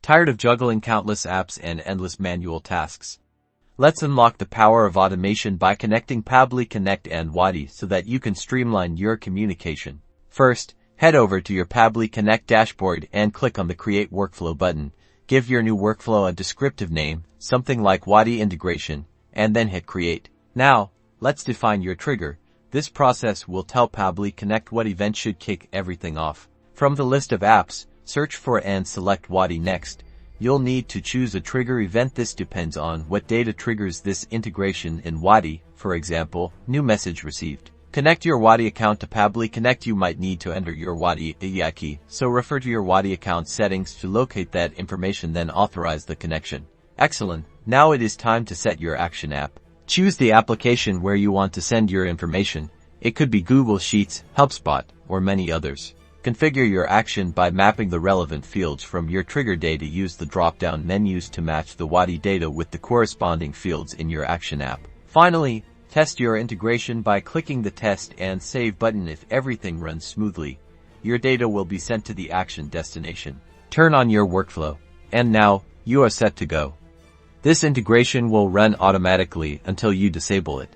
Tired of juggling countless apps and endless manual tasks? Let's unlock the power of automation by connecting Pabbly Connect and Wati so that you can streamline your communication. First, head over to your Pabbly Connect dashboard and click on the Create Workflow button. Give your new workflow a descriptive name, something like Wati integration, and then hit Create. Now, let's define your trigger. This process will tell Pabbly Connect what event should kick everything off. From the list of apps, search for and select Wati next. You'll need to choose a trigger event. This depends on what data triggers this integration in Wati. For example, new message received. Connect your Wati account to Pabbly Connect. You might need to enter your Wati API key, so refer to your Wati account settings to locate that information, then authorize the connection. Excellent. Now it is time to set your action app. Choose the application where you want to send your information. It could be Google Sheets, HubSpot, or many others. Configure your action by mapping the relevant fields from your trigger data. Use the drop-down menus to match the Wati data with the corresponding fields in your action app. Finally, test your integration by clicking the Test and Save button. If everything runs smoothly, your data will be sent to the action destination. Turn on your workflow, and now you are set to go. This integration will run automatically until you disable it.